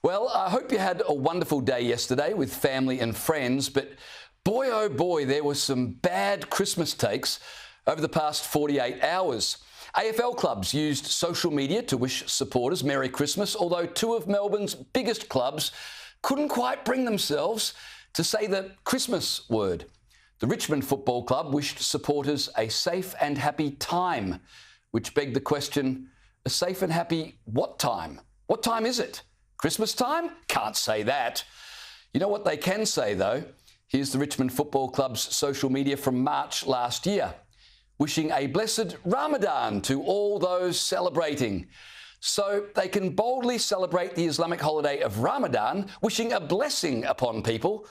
Well, I hope you had a wonderful day yesterday with family and friends, but boy, oh boy, there were some bad Christmas takes over the past 48 hours. AFL clubs used social media to wish supporters Merry Christmas, although two of Melbourne's biggest clubs couldn't quite bring themselves to say the Christmas word. The Richmond Football Club wished supporters a safe and happy time, which begged the question, a safe and happy what time? What time is it? Christmas time? Can't say that. You know what they can say, though? Here's the Richmond Football Club's social media from March last year, wishing a blessed Ramadan to all those celebrating. So they can boldly celebrate the Islamic holiday of Ramadan, wishing a blessing upon people,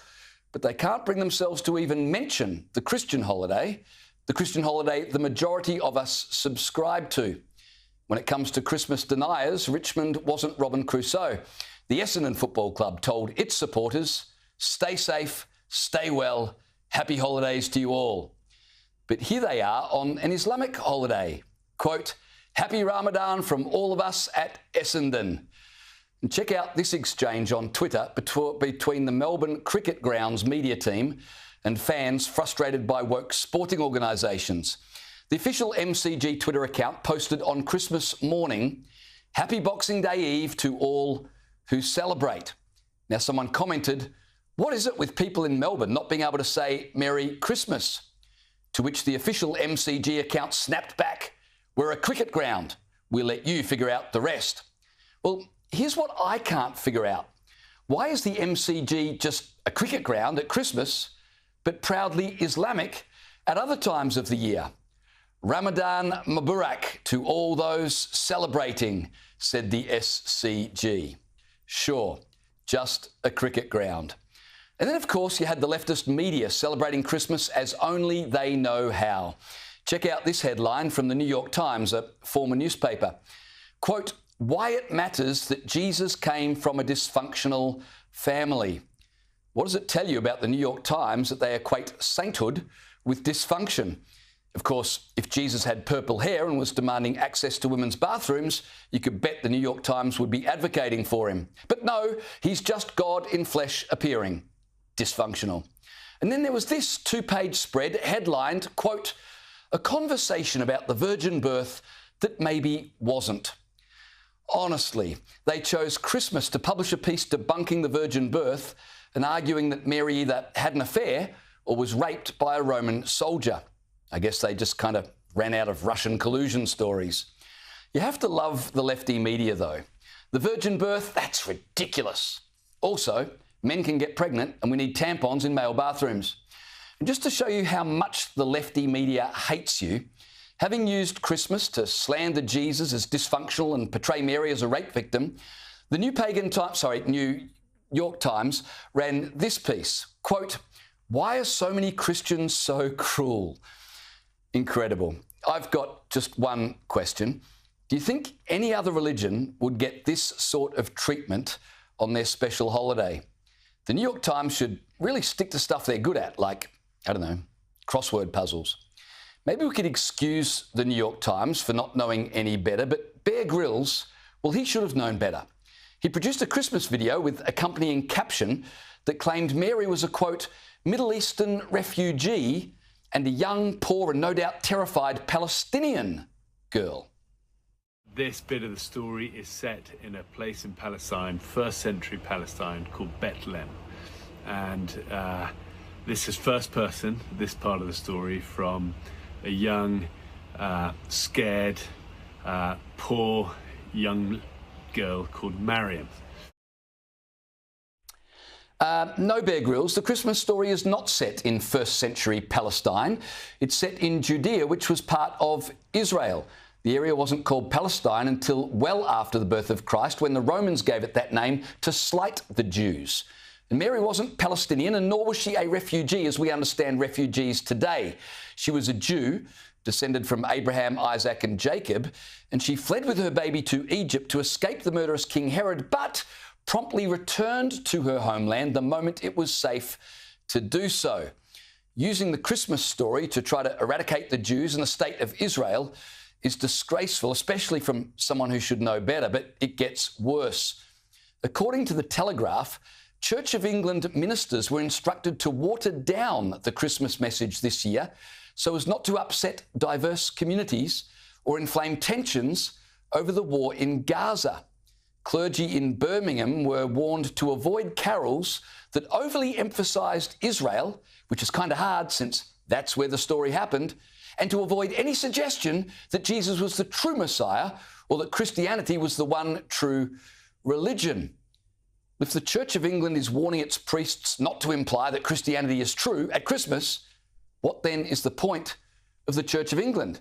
but they can't bring themselves to even mention the Christian holiday the majority of us subscribe to. When it comes to Christmas deniers, Richmond wasn't Robin Crusoe. The Essendon Football Club told its supporters, stay safe, stay well, happy holidays to you all. But here they are on an Islamic holiday. Quote, happy Ramadan from all of us at Essendon. And check out this exchange on Twitter between the Melbourne Cricket Grounds media team and fans frustrated by woke sporting organisations. The official MCG Twitter account posted on Christmas morning, Happy Boxing Day Eve to all who celebrate. Now, someone commented, what is it with people in Melbourne not being able to say Merry Christmas? To which the official MCG account snapped back, we're a cricket ground. We'll let you figure out the rest. Well, here's what I can't figure out. Why is the MCG just a cricket ground at Christmas, but proudly Islamic at other times of the year? Ramadan Mubarak to all those celebrating, said the SCG. Sure, just a cricket ground. And then, of course, you had the leftist media celebrating Christmas as only they know how. Check out this headline from the New York Times, a former newspaper. Quote, why it matters that Jesus came from a dysfunctional family. What does it tell you about the New York Times that they equate sainthood with dysfunction? Of course, if Jesus had purple hair and was demanding access to women's bathrooms, you could bet the New York Times would be advocating for him. But no, he's just God in flesh appearing. Dysfunctional. And then there was this two-page spread headlined, quote, a conversation about the virgin birth that maybe wasn't. Honestly, they chose Christmas to publish a piece debunking the virgin birth and arguing that Mary either had an affair or was raped by a Roman soldier. I guess they just kind of ran out of Russian collusion stories. You have to love the lefty media, though. The virgin birth, that's ridiculous. Also, men can get pregnant and we need tampons in male bathrooms. And just to show you how much the lefty media hates you, having used Christmas to slander Jesus as dysfunctional and portray Mary as a rape victim, the New York Times ran this piece, quote, why are so many Christians so cruel? Incredible. I've got just one question. Do you think any other religion would get this sort of treatment on their special holiday? The New York Times should really stick to stuff they're good at, like, I don't know, crossword puzzles. Maybe we could excuse the New York Times for not knowing any better, but Bear Grylls, well, he should have known better. He produced a Christmas video with accompanying caption that claimed Mary was a, quote, Middle Eastern refugee and a young, poor and no doubt terrified Palestinian girl. This bit of the story is set in a place in Palestine, first century Palestine, called Bethlehem. And this is first person, this part of the story, from a young, scared, poor young girl called Mariam. No, Bear Grylls, the Christmas story is not set in first century Palestine. It's set in Judea, which was part of Israel. The area wasn't called Palestine until well after the birth of Christ, when the Romans gave it that name to slight the Jews. And Mary wasn't Palestinian, and nor was she a refugee as we understand refugees today. She was a Jew, descended from Abraham, Isaac and Jacob, and she fled with her baby to Egypt to escape the murderous King Herod, but promptly returned to her homeland the moment it was safe to do so. Using the Christmas story to try to eradicate the Jews and the state of Israel is disgraceful, especially from someone who should know better, but it gets worse. According to the Telegraph, Church of England ministers were instructed to water down the Christmas message this year so as not to upset diverse communities or inflame tensions over the war in Gaza. Clergy in Birmingham were warned to avoid carols that overly emphasised Israel, which is kind of hard since that's where the story happened, and to avoid any suggestion that Jesus was the true Messiah or that Christianity was the one true religion. If the Church of England is warning its priests not to imply that Christianity is true at Christmas, what then is the point of the Church of England?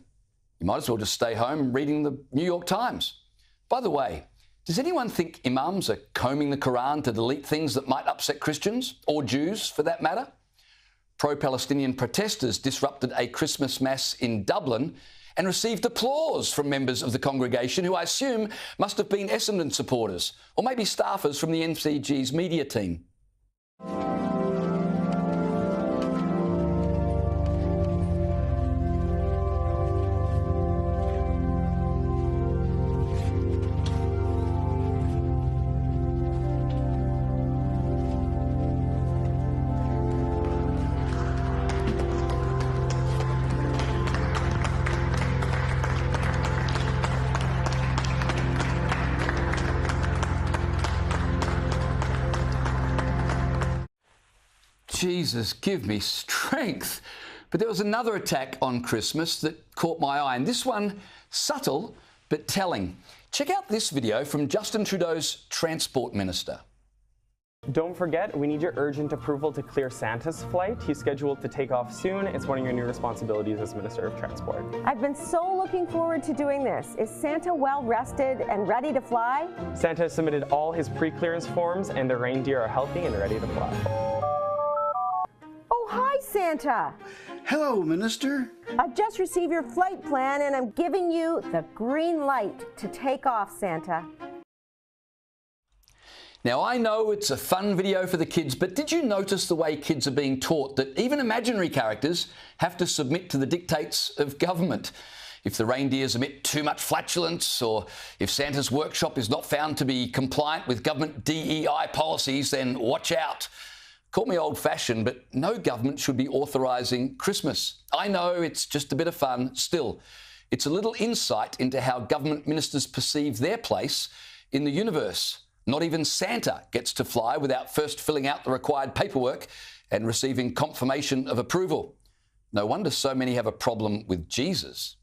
You might as well just stay home reading the New York Times. By the way, does anyone think imams are combing the Quran to delete things that might upset Christians, or Jews for that matter? Pro-Palestinian protesters disrupted a Christmas mass in Dublin and received applause from members of the congregation who I assume must have been Essendon supporters, or maybe staffers from the MCG's media team. Jesus, give me strength. But there was another attack on Christmas that caught my eye, and this one subtle but telling. Check out this video from Justin Trudeau's Transport Minister. Don't forget, we need your urgent approval to clear Santa's flight. He's scheduled to take off soon. It's one of your new responsibilities as Minister of Transport. I've been so looking forward to doing this. Is Santa well rested and ready to fly? Santa has submitted all his pre-clearance forms and the reindeer are healthy and ready to fly. Hi, Santa. Hello, Minister. I've just received your flight plan and I'm giving you the green light to take off, Santa. Now, I know it's a fun video for the kids, but did you notice the way kids are being taught that even imaginary characters have to submit to the dictates of government? If the reindeers emit too much flatulence, or if Santa's workshop is not found to be compliant with government DEI policies, then watch out. Call me old-fashioned, but no government should be authorising Christmas. I know it's just a bit of fun. Still, it's a little insight into how government ministers perceive their place in the universe. Not even Santa gets to fly without first filling out the required paperwork and receiving confirmation of approval. No wonder so many have a problem with Jesus.